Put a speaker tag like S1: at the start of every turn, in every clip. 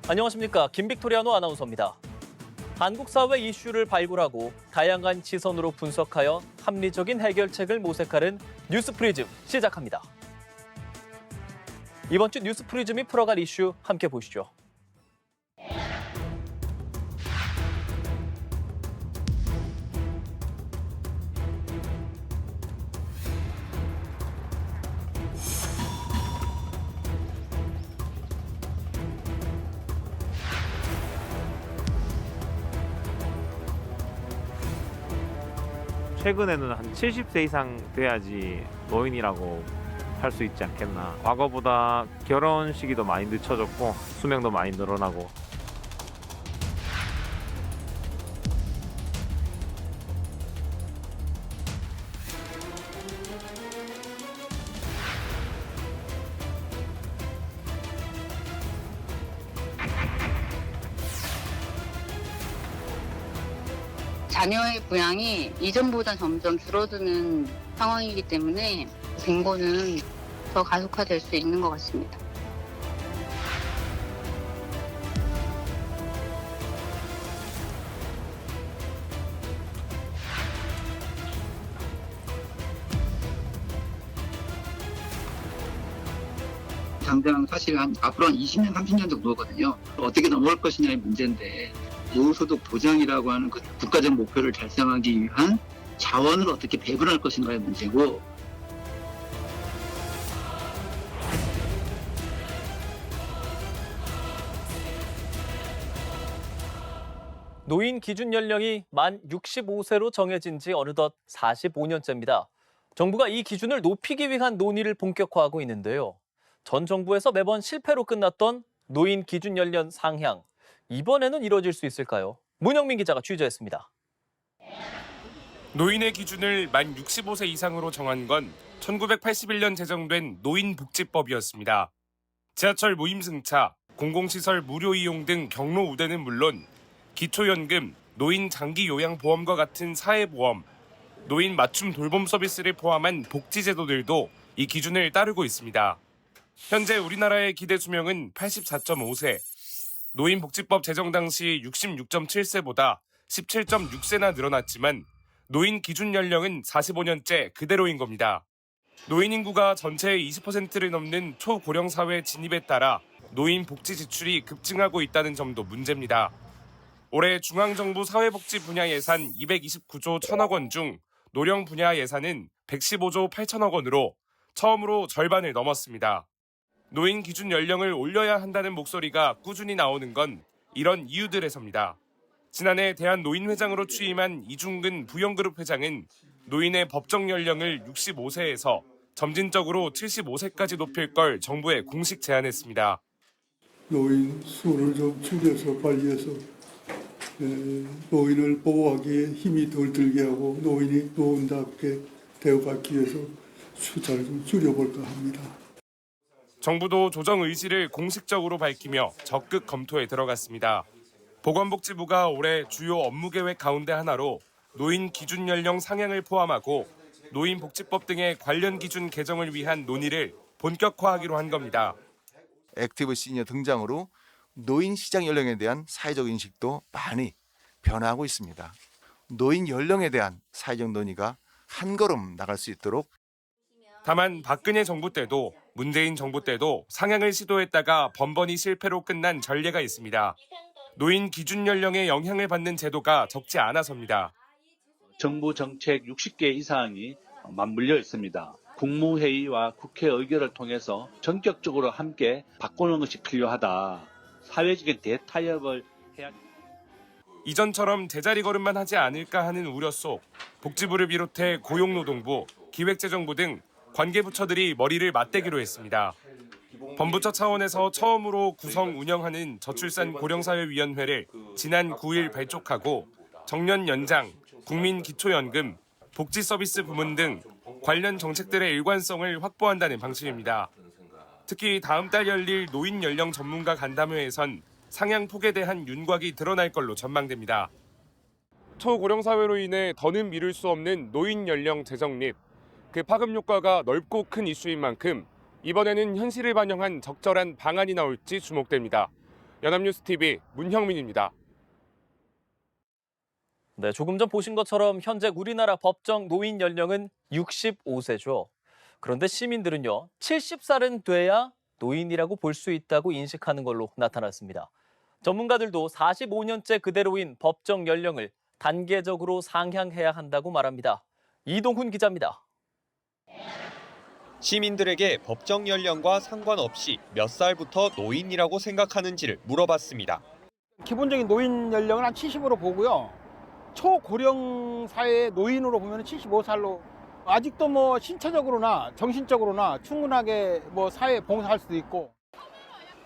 S1: 안녕하십니까. 김빅토리아노 아나운서입니다. 한국 사회 이슈를 발굴하고 다양한 시선으로 분석하여 합리적인 해결책을 모색하는 뉴스 프리즘 시작합니다. 이번 주 뉴스 프리즘이 풀어갈 이슈 함께 보시죠.
S2: 최근에는 한 70세 이상 돼야지 노인이라고 할 수 있지 않겠나. 과거보다 결혼 시기도 많이 늦춰졌고 수명도 많이 늘어나고.
S3: 자녀의 부양이 이전보다 점점 줄어드는 상황이기 때문에 빈곤은 더 가속화될 수 있는 것 같습니다.
S4: 당장 사실 앞으로 한 20년, 30년 정도거든요. 어떻게 넘어갈 것이냐의 문제인데 노후소득 보장이라고 하는 그 국가적 목표를 달성하기 위한 자원을 어떻게 배분할 것인가의 문제고,
S1: 노인 기준 연령이 만 65세로 정해진 지 어느덧 45년째입니다. 정부가 이 기준을 높이기 위한 논의를 본격화하고 있는데요. 전 정부에서 매번 실패로 끝났던 노인 기준 연령 상향. 이번에는 이뤄질 수 있을까요? 문영민 기자가 취재했습니다.
S5: 노인의 기준을 만 65세 이상으로 정한 건 1981년 제정된 노인복지법이었습니다. 지하철 무임승차, 공공시설 무료 이용 등 경로 우대는 물론 기초연금, 노인 장기요양보험과 같은 사회보험, 노인 맞춤 돌봄 서비스를 포함한 복지제도들도 이 기준을 따르고 있습니다. 현재 우리나라의 기대 수명은 84.5세, 노인복지법 제정 당시 66.7세보다 17.6세나 늘어났지만 노인 기준 연령은 45년째 그대로인 겁니다. 노인 인구가 전체의 20%를 넘는 초고령 사회 진입에 따라 노인 복지 지출이 급증하고 있다는 점도 문제입니다. 올해 중앙정부 사회복지 분야 예산 229조 1천억 원 중 노령 분야 예산은 115조 8천억 원으로 처음으로 절반을 넘었습니다. 노인 기준 연령을 올려야 한다는 목소리가 꾸준히 나오는 건 이런 이유들에서입니다. 지난해 대한노인회장으로 취임한 이중근 부영그룹 회장은 노인의 법정 연령을 65세에서 점진적으로 75세까지 높일 걸 정부에 공식 제안했습니다.
S6: 노인 수를 좀 줄여서 관리해서 노인을 보호하기에 힘이 덜 들게 하고 노인이 노인답게 대우받기 위해서 숫자를 좀 줄여볼까 합니다.
S5: 정부도 조정 의지를 공식적으로 밝히며 적극 검토에 들어갔습니다. 보건복지부가 올해 주요 업무 계획 가운데 하나로 노인 기준 연령 상향을 포함하고 노인복지법 등의 관련 기준 개정을 위한 논의를 본격화하기로 한 겁니다.
S7: 액티브 시니어 등장으로 노인 시장 연령에 대한 사회적 인식도 많이 변화하고 있습니다. 노인 연령에 대한 사회적 논의가 한 걸음 나갈 수 있도록.
S5: 다만 박근혜 정부 때도 문재인 정부 때도 상향을 시도했다가 번번이 실패로 끝난 전례가 있습니다. 노인 기준 연령에 영향을 받는 제도가 적지 않아서입니다.
S8: 정부 정책 60개 이상이 맞물려 있습니다. 국무회의와 국회 의결을 통해서 전격적으로 함께 바꾸는 것이 필요하다. 사회적인 대타협을 해야.
S5: 이전처럼 제자리 걸음만 하지 않을까 하는 우려 속 복지부를 비롯해 고용노동부, 기획재정부 등 관계부처들이 머리를 맞대기로 했습니다. 범부처 차원에서 처음으로 구성 운영하는 저출산 고령사회위원회를 지난 9일 발족하고 정년 연장, 국민기초연금, 복지서비스 부문 등 관련 정책들의 일관성을 확보한다는 방침입니다. 특히 다음 달 열릴 노인 연령 전문가 간담회에선 상향 폭에 대한 윤곽이 드러날 걸로 전망됩니다. 초고령 사회로 인해 더는 미룰 수 없는 노인 연령 재정립. 그 파급 효과가 넓고 큰 이슈인 만큼 이번에는 현실을 반영한 적절한 방안이 나올지 주목됩니다. 연합뉴스TV 문형민입니다.
S1: 네, 조금 전 보신 것처럼 현재 우리나라 법정 노인 연령은 65세죠. 그런데 시민들은요, 70살은 돼야 노인이라고 볼 수 있다고 인식하는 걸로 나타났습니다. 전문가들도 45년째 그대로인 법정 연령을 단계적으로 상향해야 한다고 말합니다. 이동훈 기자입니다.
S9: 시민들에게 법정 연령과 상관없이 몇 살부터 노인이라고 생각하는지를 물어봤습니다.
S10: 기본적인 노인 연령은 한 70으로 보고요. 초고령 사회의 노인으로 보면 75살로 아직도 뭐 신체적으로나 정신적으로나 충분하게 뭐 사회에 봉사할 수도 있고.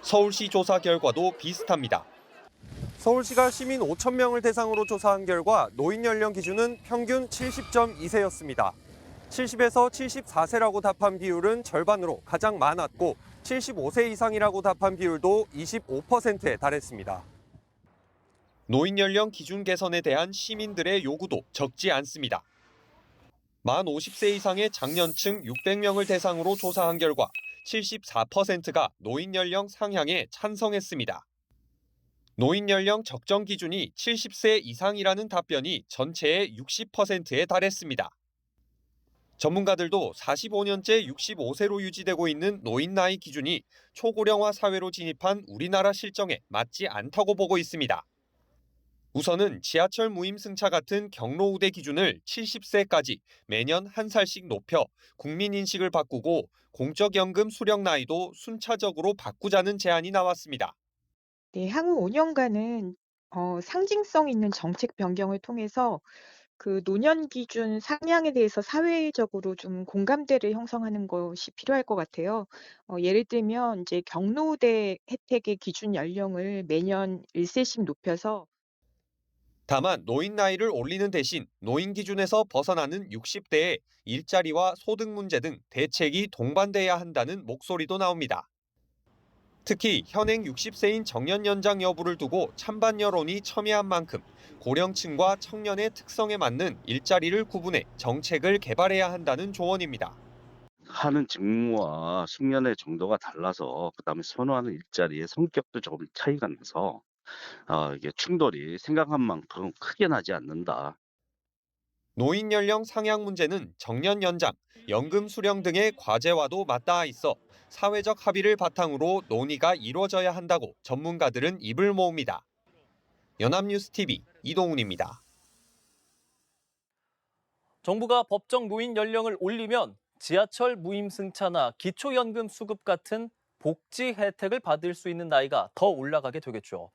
S9: 서울시 조사 결과도 비슷합니다. 서울시가 시민 5천 명을 대상으로 조사한 결과 노인 연령 기준은 평균 70.2세였습니다. 70에서 74세라고 답한 비율은 절반으로 가장 많았고 75세 이상이라고 답한 비율도 25%에 달했습니다. 노인 연령 기준 개선에 대한 시민들의 요구도 적지 않습니다. 만 50세 이상의 장년층 600명을 대상으로 조사한 결과 74%가 노인 연령 상향에 찬성했습니다. 노인 연령 적정 기준이 70세 이상이라는 답변이 전체의 60%에 달했습니다. 전문가들도 45년째 65세로 유지되고 있는 노인 나이 기준이 초고령화 사회로 진입한 우리나라 실정에 맞지 않다고 보고 있습니다. 우선은 지하철 무임승차 같은 경로우대 기준을 70세까지 매년 한 살씩 높여 국민 인식을 바꾸고 공적연금 수령 나이도 순차적으로 바꾸자는 제안이 나왔습니다.
S11: 네, 향후 5년간은 상징성 있는 정책 변경을 통해서 그 노년 기준 상향에 대해서 사회적으로 좀 공감대를 형성하는 것이 필요할 것 같아요. 예를 들면 이제 경로우대 혜택의 기준 연령을 매년 1세씩 높여서
S9: 다만 노인 나이를 올리는 대신 노인 기준에서 벗어나는 60대의 일자리와 소득 문제 등 대책이 동반돼야 한다는 목소리도 나옵니다. 특히 현행 60세인 정년 연장 여부를 두고 찬반 여론이 첨예한 만큼 고령층과 청년의 특성에 맞는 일자리를 구분해 정책을 개발해야 한다는 조언입니다.
S12: 하는 직무와 숙련의 정도가 달라서 그다음에 선호하는 일자리의 성격도 조금 차이가 나서 이게 충돌이 생각한 만큼 크게 나지 않는다.
S9: 노인 연령 상향 문제는 정년 연장, 연금 수령 등의 과제와도 맞닿아 있어 사회적 합의를 바탕으로 논의가 이루어져야 한다고 전문가들은 입을 모읍니다. 연합뉴스TV 이동훈입니다.
S1: 정부가 법정 노인 연령을 올리면 지하철 무임승차나 기초연금 수급 같은 복지 혜택을 받을 수 있는 나이가 더 올라가게 되겠죠.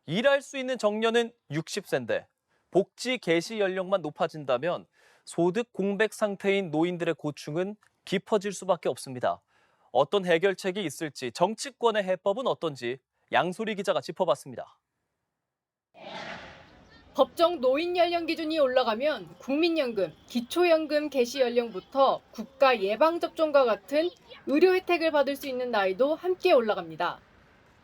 S1: 일할 수 있는 정년은 60세인데 복지 개시 연령만 높아진다면 소득 공백 상태인 노인들의 고충은 깊어질 수밖에 없습니다. 어떤 해결책이 있을지, 정치권의 해법은 어떤지 양소리 기자가 짚어봤습니다.
S13: 법정 노인 연령 기준이 올라가면 국민연금, 기초연금 개시 연령부터 국가 예방접종과 같은 의료 혜택을 받을 수 있는 나이도 함께 올라갑니다.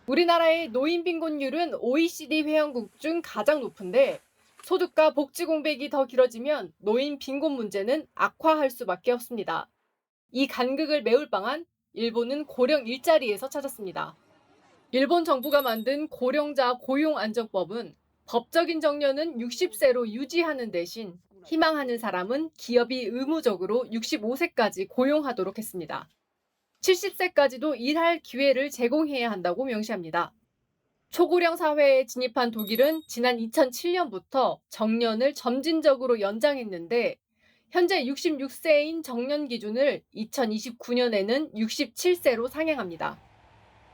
S13: 우리나라의 노인 빈곤율은 OECD 회원국 중 가장 높은데 소득과 복지 공백이 더 길어지면 노인 빈곤 문제는 악화할 수밖에 없습니다. 이 간극을 메울 방안, 일본은 고령 일자리에서 찾았습니다. 일본 정부가 만든 고령자 고용안정법은 법적인 정년은 60세로 유지하는 대신 희망하는 사람은 기업이 의무적으로 65세까지 고용하도록 했습니다. 70세까지도 일할 기회를 제공해야 한다고 명시합니다. 초고령 사회에 진입한 독일은 지난 2007년부터 정년을 점진적으로 연장했는데 현재 66세인 정년 기준을 2029년에는 67세로 상향합니다.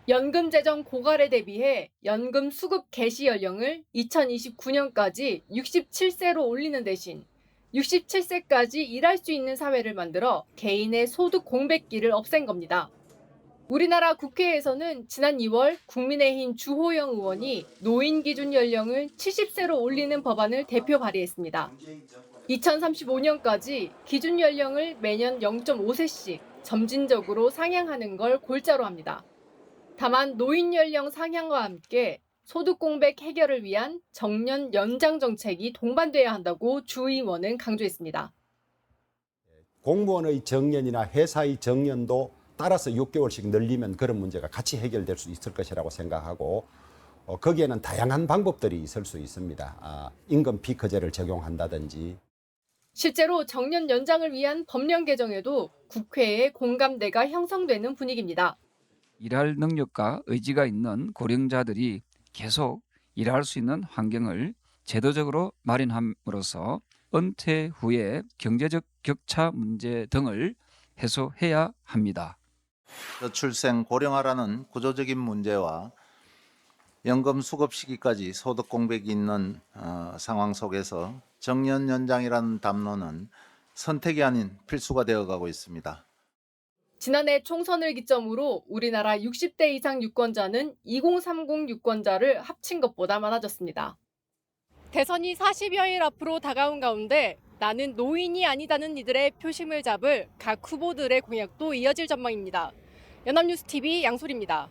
S13: 연금 재정 고갈에 대비해 연금 수급 개시 연령을 2029년까지 67세로 올리는 대신 67세까지 일할 수 있는 사회를 만들어 개인의 소득 공백기를 없앤 겁니다. 우리나라 국회에서는 지난 2월 국민의힘 주호영 의원이 노인 기준 연령을 70세로 올리는 법안을 대표 발의했습니다. 2035년까지 기준 연령을 매년 0.5세씩 점진적으로 상향하는 걸 골자로 합니다. 다만 노인 연령 상향과 함께 소득 공백 해결을 위한 정년 연장 정책이 동반돼야 한다고 주 의원은 강조했습니다.
S14: 공무원의 정년이나 회사의 정년도 따라서 6개월씩 늘리면 그런 문제가 같이 해결될 수 있을 것이라고 생각하고 거기에는 다양한 방법들이 있을 수 있습니다. 임금 피크제를 적용한다든지.
S13: 실제로 정년 연장을 위한 법령 개정에도 국회의 공감대가 형성되는 분위기입니다.
S15: 일할 능력과 의지가 있는 고령자들이 계속 일할 수 있는 환경을 제도적으로 마련함으로써 은퇴 후에 경제적 격차 문제 등을 해소해야 합니다.
S7: 저출생 고령화라는 구조적인 문제와 연금 수급 시기까지 소득 공백이 있는 상황 속에서 정년 연장이라는 담론은 선택이 아닌 필수가 되어가고 있습니다.
S13: 지난해 총선을 기점으로 우리나라 60대 이상 유권자는 2030 유권자를 합친 것보다 많아졌습니다. 대선이 40여일 앞으로 다가온 가운데 나는 노인이 아니다는 이들의 표심을 잡을 각 후보들의 공약도 이어질 전망입니다. 연합뉴스TV 양소리입니다.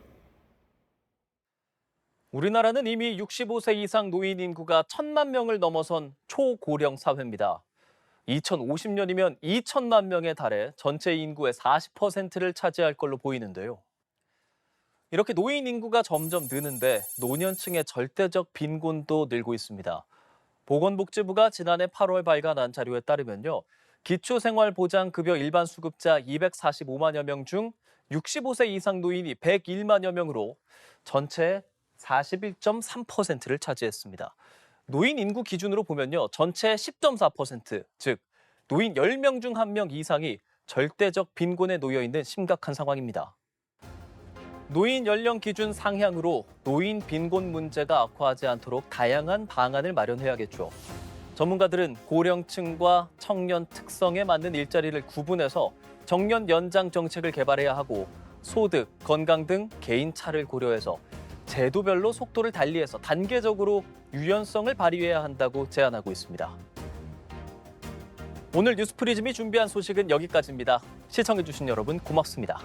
S1: 우리나라는 이미 65세 이상 노인 인구가 1,000만 명을 넘어선 초고령 사회입니다. 2050년이면 2천만 명에 달해 전체 인구의 40%를 차지할 걸로 보이는데요. 이렇게 노인 인구가 점점 느는데 노년층의 절대적 빈곤도 늘고 있습니다. 보건복지부가 지난해 8월 발간한 자료에 따르면요. 기초생활보장급여 일반 수급자 245만여 명 중 65세 이상 노인이 101만여 명으로 전체의 41.3%를 차지했습니다. 노인 인구 기준으로 보면요. 전체 10.4%, 즉 노인 10명 중 1명 이상이 절대적 빈곤에 놓여 있는 심각한 상황입니다. 노인 연령 기준 상향으로 노인 빈곤 문제가 악화하지 않도록 다양한 방안을 마련해야겠죠. 전문가들은 고령층과 청년 특성에 맞는 일자리를 구분해서 정년 연장 정책을 개발해야 하고 소득, 건강 등 개인 차를 고려해서 제도별로 속도를 달리해서 단계적으로 유연성을 발휘해야 한다고 제안하고 있습니다. 오늘 뉴스프리즘이 준비한 소식은 여기까지입니다. 시청해주신 여러분 고맙습니다.